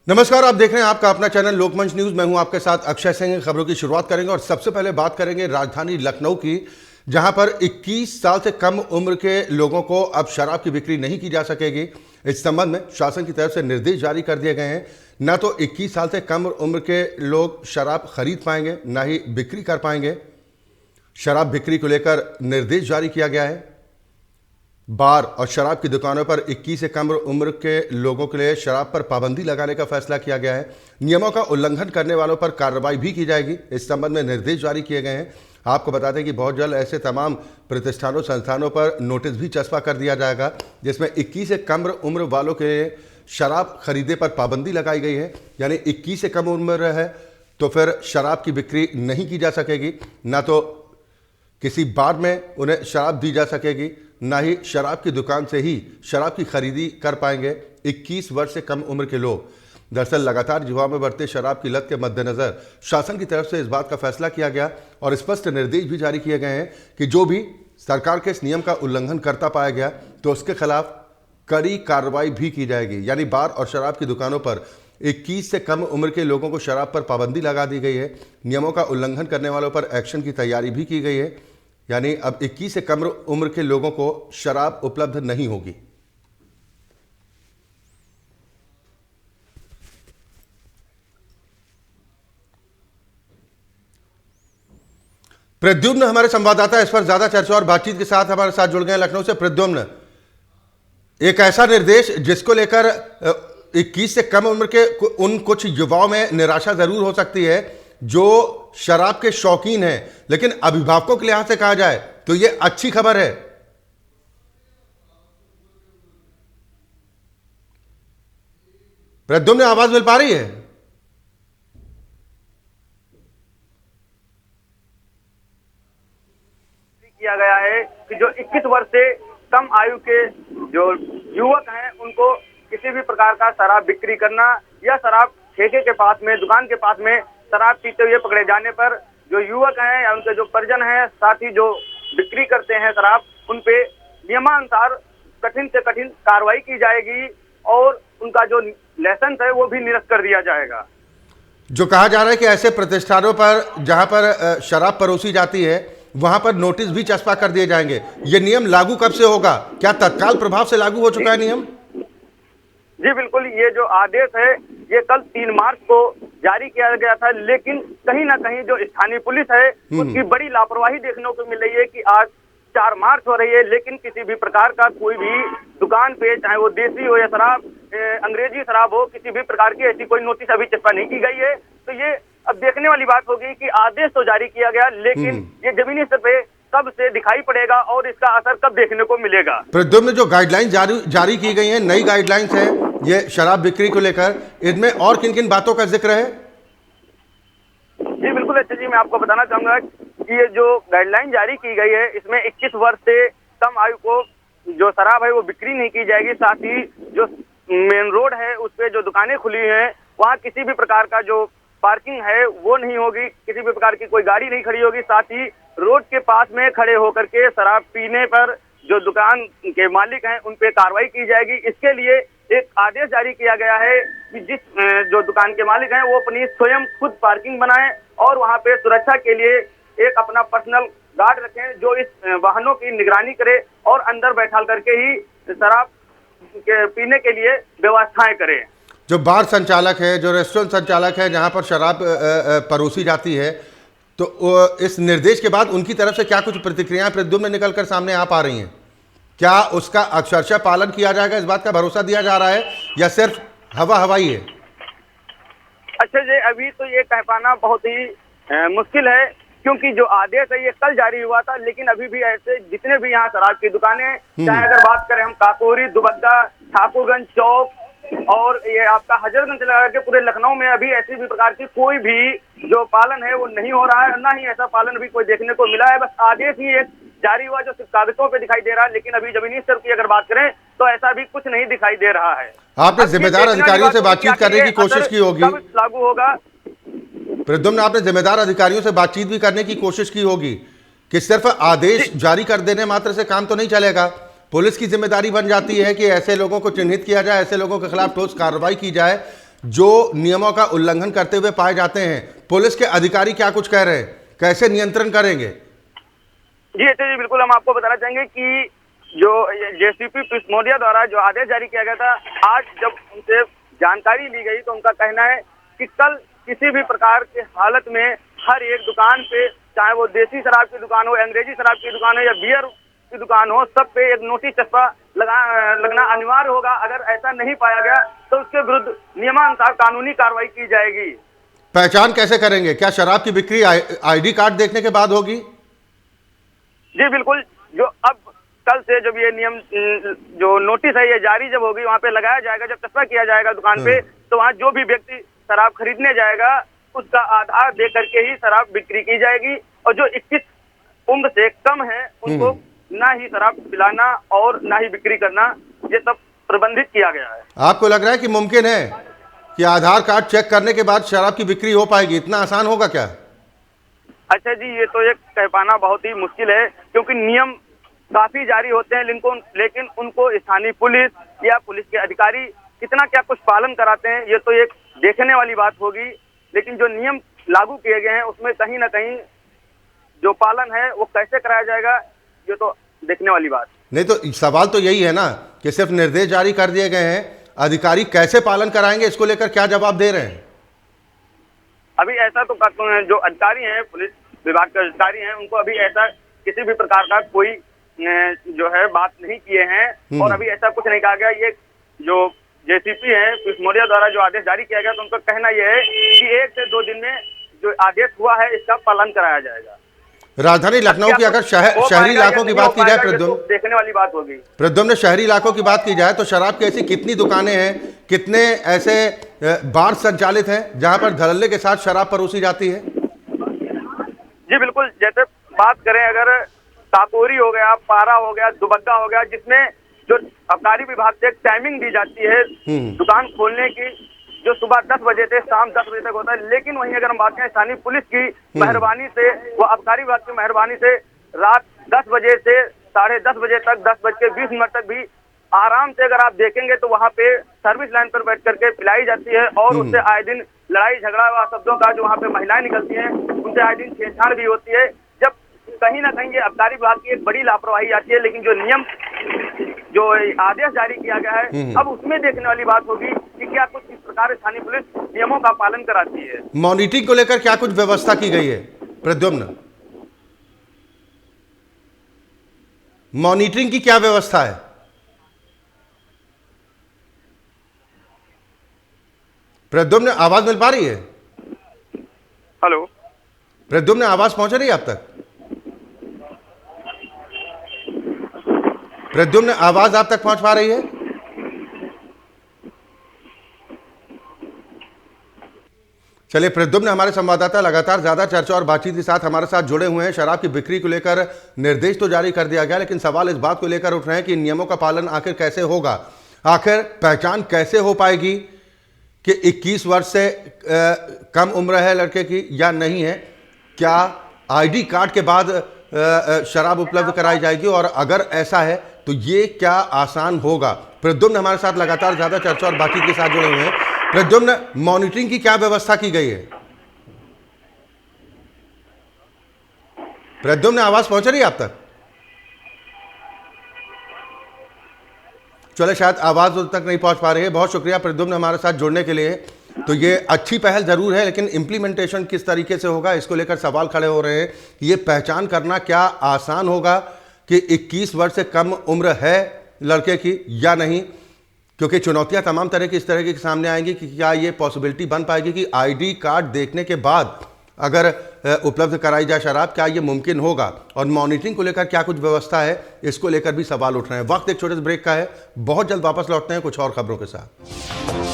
नमस्कार, आप देख रहे हैं आपका अपना चैनल लोकमंच न्यूज। मैं हूं आपके साथ अक्षय सिंह। खबरों की शुरुआत करेंगे और सबसे पहले बात करेंगे राजधानी लखनऊ की, जहां पर 21 साल से कम उम्र के लोगों को अब शराब की बिक्री नहीं की जा सकेगी। इस संबंध में शासन की तरफ से निर्देश जारी कर दिए गए हैं। न तो 21 साल से कम उम्र के लोग शराब खरीद पाएंगे, न ही बिक्री कर पाएंगे। शराब बिक्री को लेकर निर्देश जारी किया गया है। बार और शराब की दुकानों पर 21 से कम उम्र के लोगों के लिए शराब पर पाबंदी लगाने का फैसला किया गया है। नियमों का उल्लंघन करने वालों पर कार्रवाई भी की जाएगी। इस संबंध में निर्देश जारी किए गए हैं। आपको बता दें कि बहुत जल्द ऐसे तमाम प्रतिष्ठानों संस्थानों पर नोटिस भी चस्पा कर दिया जाएगा, जिसमें 21 से कम उम्र वालों के लिए शराब खरीदने पर पाबंदी लगाई गई है। यानी 21 से कम उम्र है तो फिर शराब की बिक्री नहीं की जा सकेगी, ना तो किसी बार में उन्हें शराब दी जा सकेगी, ना ही शराब की दुकान से ही शराब की खरीदी कर पाएंगे 21 वर्ष से कम उम्र के लोग। दरअसल लगातार युवाओं में बढ़ते शराब की लत के मद्देनजर शासन की तरफ से इस बात का फैसला किया गया और स्पष्ट निर्देश भी जारी किए गए हैं कि जो भी सरकार के इस नियम का उल्लंघन करता पाया गया तो उसके खिलाफ कड़ी कार्रवाई भी की जाएगी। यानी बार और शराब की दुकानों पर 21 से कम उम्र के लोगों को शराब पर पाबंदी लगा दी गई है। नियमों का उल्लंघन करने वालों पर एक्शन की तैयारी भी की गई है। यानी अब 21 से कम उम्र के लोगों को शराब उपलब्ध नहीं होगी। प्रद्युम्न हमारे संवाददाता इस पर ज्यादा चर्चा और बातचीत के साथ हमारे साथ जुड़ गए लखनऊ से। प्रद्युम्न, एक ऐसा निर्देश जिसको लेकर 21 से कम उम्र के उन कुछ युवाओं में निराशा जरूर हो सकती है जो शराब के शौकीन हैं, लेकिन अभिभावकों के लिहाज से कहा जाए तो यह अच्छी खबर है। प्रद्युम्न, आवाज मिल पा रही है? किया गया है कि जो 21 वर्ष से कम आयु के जो युवक हैं उनको किसी भी प्रकार का शराब बिक्री करना या शराब ठेके के पास में, दुकान के पास में शराब पीते हुए पकड़े जाने पर जो युवक हैं या उनके जो परिजन हैं, साथ ही जो बिक्री करते हैं शराब, उन पे नियमानुसार कठिन से कठिन कार्रवाई की जाएगी और उनका जो लाइसेंस है वो भी निरस्त कर दिया जाएगा। जो कहा जा रहा है कि ऐसे प्रतिष्ठानों पर जहां पर शराब परोसी जाती है वहां पर नोटिस भी चस्पा कर दिए जाएंगे। ये नियम लागू कब से होगा? क्या तत्काल प्रभाव से लागू हो चुका है नियम? जी बिल्कुल, ये जो आदेश है ये कल 3 मार्च को जारी किया गया था, लेकिन कहीं ना कहीं जो स्थानीय पुलिस है उसकी बड़ी लापरवाही देखने को मिल रही है कि आज 4 मार्च हो रही है, लेकिन किसी भी प्रकार का कोई भी दुकान पे, चाहे वो देसी हो या शराब अंग्रेजी शराब हो, किसी भी प्रकार की ऐसी कोई नोटिस अभी चस्पा नहीं की गई है। तो ये अब देखने वाली बात होगी कि आदेश तो जारी किया गया, लेकिन ये जमीनी स्तर पे कब से दिखाई पड़ेगा और इसका असर कब देखने को मिलेगा। प्रद्युम्न, जो गाइडलाइन जारी की गई हैं, नई गाइडलाइंस है ये शराब बिक्री को लेकर, इनमें और किन किन बातों का जिक्र है? जी बिल्कुल अच्छा जी, मैं आपको बताना चाहूंगा कि ये जो गाइडलाइन जारी की गई है इसमें 21 वर्ष से कम आयु को जो शराब है वो बिक्री नहीं की जाएगी। साथ ही जो मेन रोड है उस पे जो दुकानें खुली हैं वहाँ किसी भी प्रकार का जो पार्किंग है वो नहीं होगी, किसी भी प्रकार की कोई गाड़ी नहीं खड़ी होगी। साथ ही रोड के पास में खड़े होकर के शराब पीने पर जो दुकान के मालिक हैं उन पे कार्रवाई की जाएगी। इसके लिए एक आदेश जारी किया गया है कि जिस जो दुकान के मालिक हैं वो अपनी स्वयं खुद पार्किंग बनाएं और वहां पे सुरक्षा के लिए एक अपना पर्सनल गार्ड रखें जो इस वाहनों की निगरानी करे और अंदर बैठा करके ही शराब के पीने के लिए व्यवस्थाएं करें। जो बार संचालक है, जो रेस्टोरेंट संचालक है जहां पर शराब परोसी जाती है, तो इस निर्देश के बाद उनकी तरफ से क्या कुछ प्रतिक्रियाएं प्रद्युम्न निकल कर सामने आ पा रही हैं? क्या उसका अक्षरशः पालन किया जाएगा, इस बात का भरोसा दिया जा रहा है या सिर्फ हवाई है? अच्छा जी, अभी तो ये कह पाना बहुत ही मुश्किल है, क्योंकि जो आदेश है ये कल जारी हुआ था, लेकिन अभी भी ऐसे जितने भी यहाँ शराब की दुकानें, चाहे अगर बात करें हम काकोरी, दुबग्गा, ठाकुरगंज चौक और ये आपका हजरतगंज लगा के पूरे लखनऊ में अभी ऐसी भी प्रकार की कोई भी जो पालन है वो नहीं हो रहा है, ना ही ऐसा पालन भी कोई देखने को मिला है। बस आदेश ही एक जारी हुआ जो सिर्फ कागजों पे दिखाई दे रहा है, लेकिन अभी जमीनी स्तर की अगर बात करें तो ऐसा भी कुछ नहीं दिखाई दे रहा है। आपने जिम्मेदार अधिकारियों से बातचीत करने की कोशिश की होगी लागू होगा प्रद्युम्न, आपने जिम्मेदार अधिकारियों से बातचीत भी करने की कोशिश की होगी कि सिर्फ आदेश जारी कर देने मात्र से काम तो नहीं चलेगा। पुलिस की जिम्मेदारी बन जाती है कि ऐसे लोगों को चिन्हित किया जाए, ऐसे लोगों के खिलाफ ठोस कार्रवाई की जाए जो नियमों का उल्लंघन करते हुए पाए जाते हैं, पुलिस के अधिकारी क्या कुछ कह रहे हैं, कैसे नियंत्रण करेंगे? जी एच जी, बिल्कुल हम आपको बताना चाहेंगे कि जो जेसीपी पिस्मोदिया द्वारा जो आदेश जारी किया गया था, आज जब उनसे जानकारी ली गई तो उनका कहना है कि कल किसी भी प्रकार के हालत में हर एक दुकान पे, चाहे वो देसी शराब की दुकान हो, अंग्रेजी शराब की दुकान हो या बियर की दुकान हो, सब पे एक नोटिस चस्पा लगना अनिवार्य होगा। अगर ऐसा नहीं पाया गया तो उसके विरुद्ध नियमानुसार कानूनी कार्रवाई की जाएगी। पहचान कैसे करेंगे? क्या शराब की बिक्री आईडी कार्ड देखने के बाद होगी? जी बिल्कुल, जो अब कल से जब ये नियम जो नोटिस है ये जारी जब होगी, वहाँ पे लगाया जाएगा, जब चस्पा किया जाएगा दुकान पे, तो वहाँ जो भी व्यक्ति शराब खरीदने जाएगा उसका आधार दे करके ही शराब बिक्री की जाएगी। और जो 21 उम्र से कम है उनको ना ही शराब पिलाना और ना ही बिक्री करना, ये सब प्रबंधित किया गया है। आपको लग रहा है कि मुमकिन है कि आधार कार्ड चेक करने के बाद शराब की बिक्री हो पाएगी? इतना आसान होगा क्या? अच्छा जी, ये तो एक कह पाना बहुत ही मुश्किल है, क्योंकि नियम काफी जारी होते हैं, लेकिन उनको स्थानीय पुलिस या पुलिस के अधिकारी कितना क्या कुछ पालन कराते हैं, ये तो एक देखने वाली बात होगी। लेकिन जो नियम लागू किए गए हैं उसमें कहीं ना कहीं जो पालन है वो कैसे कराया जाएगा, ये तो देखने वाली बात नहीं। तो सवाल तो यही है ना कि सिर्फ निर्देश जारी कर दिए गए हैं, अधिकारी कैसे पालन कराएंगे, इसको लेकर क्या जवाब दे रहे हैं? अभी ऐसा तो जो अधिकारी हैं, पुलिस विभाग के अधिकारी हैं, उनको अभी ऐसा किसी भी प्रकार का कोई जो है बात नहीं किए हैं और अभी ऐसा कुछ नहीं कहा गया। ये जो जेसीपी है पिस्मोदिया द्वारा जो आदेश जारी किया गया, तो उनका कहना यह है कि 1 से 2 दिन में जो आदेश हुआ है इसका पालन कराया जाएगा। राजधानी लखनऊ की अगर शहरी इलाकों की बात की जाए, प्रद्युम्न, देखने वाली बात होगी। प्रद्युम्न, शहरी इलाकों की बात की जाए तो शराब की ऐसी कितनी दुकानें हैं, कितने ऐसे बार संचालित हैं जहां पर धड़ल्ले के साथ शराब परोसी जाती है? जी बिल्कुल, जैसे बात करें अगर काकोरी हो गया, पारा हो गया, दुबग्गा हो गया, जिसमें जो आबकारी विभाग से एक टाइमिंग दी जाती है दुकान खोलने की, जो सुबह 10 बजे से शाम 10 बजे तक होता है। लेकिन वहीं अगर हम बात करें स्थानीय पुलिस की मेहरबानी से, वो आबकारी विभाग की मेहरबानी से रात 10 बजे से 10:30 बजे तक, 10:20 तक भी आराम से अगर आप देखेंगे तो वहाँ पे सर्विस लाइन पर बैठ करके पिलाई जाती है और उससे आए दिन लड़ाई झगड़ा व शब्दों का जो वहाँ पे महिलाएं निकलती हैं उनसे आए दिन छेड़छाड़ भी होती है। जब कहीं ना कहीं ये आबकारी विभाग की एक बड़ी लापरवाही आती है, लेकिन जो नियम जो आदेश जारी किया गया है अब उसमें देखने वाली बात होगी कि क्या कुछ इस प्रकार स्थानीय पुलिस नियमों का पालन कराती है। मॉनिटरिंग को लेकर क्या कुछ व्यवस्था की गई है प्रद्युम्न? मॉनिटरिंग की क्या व्यवस्था है? प्रद्युम्न, आवाज मिल पा रही है? हेलो प्रद्युम्न, आवाज पहुंच रही है आप तक? प्रद्युम्न, आवाज आप तक पहुंच पा रही है? चलिए, प्रद्युम्न हमारे संवाददाता लगातार ज्यादा चर्चा और बातचीत के साथ हमारे साथ जुड़े हुए हैं। शराब की बिक्री को लेकर निर्देश तो जारी कर दिया गया, लेकिन सवाल इस बात को लेकर उठ रहे हैं कि नियमों का पालन आखिर कैसे होगा, आखिर पहचान कैसे हो पाएगी कि 21 वर्ष से कम उम्र है लड़के की या नहीं है? क्या आईडी कार्ड के बाद शराब उपलब्ध कराई जाएगी, और अगर ऐसा है तो ये क्या आसान होगा? प्रद्युम्न हमारे साथ लगातार ज्यादा चर्चा और बातचीत के साथ जुड़े हुए हैं। प्रद्युम्न, मॉनिटरिंग की क्या व्यवस्था की गई है? प्रद्युम्न, आवाज पहुंच रही है आप तक? चले, शायद आवाज उन तक नहीं पहुंच पा रही है। बहुत शुक्रिया प्रद्युम्न हमारे साथ जुड़ने के लिए। तो ये अच्छी पहल जरूर है, लेकिन इम्प्लीमेंटेशन किस तरीके से होगा इसको लेकर सवाल खड़े हो रहे हैं। ये पहचान करना क्या आसान होगा कि 21 वर्ष से कम उम्र है लड़के की या नहीं? क्योंकि चुनौतियां तमाम तरह की इस तरह की सामने आएंगी कि क्या ये पॉसिबिलिटी बन पाएगी कि आईडी कार्ड देखने के बाद अगर उपलब्ध कराई जाए शराब, क्या ये मुमकिन होगा? और मॉनिटरिंग को लेकर क्या कुछ व्यवस्था है, इसको लेकर भी सवाल उठ रहे हैं। वक्त एक छोटे से ब्रेक का है, बहुत जल्द वापस लौटते हैं कुछ और खबरों के साथ।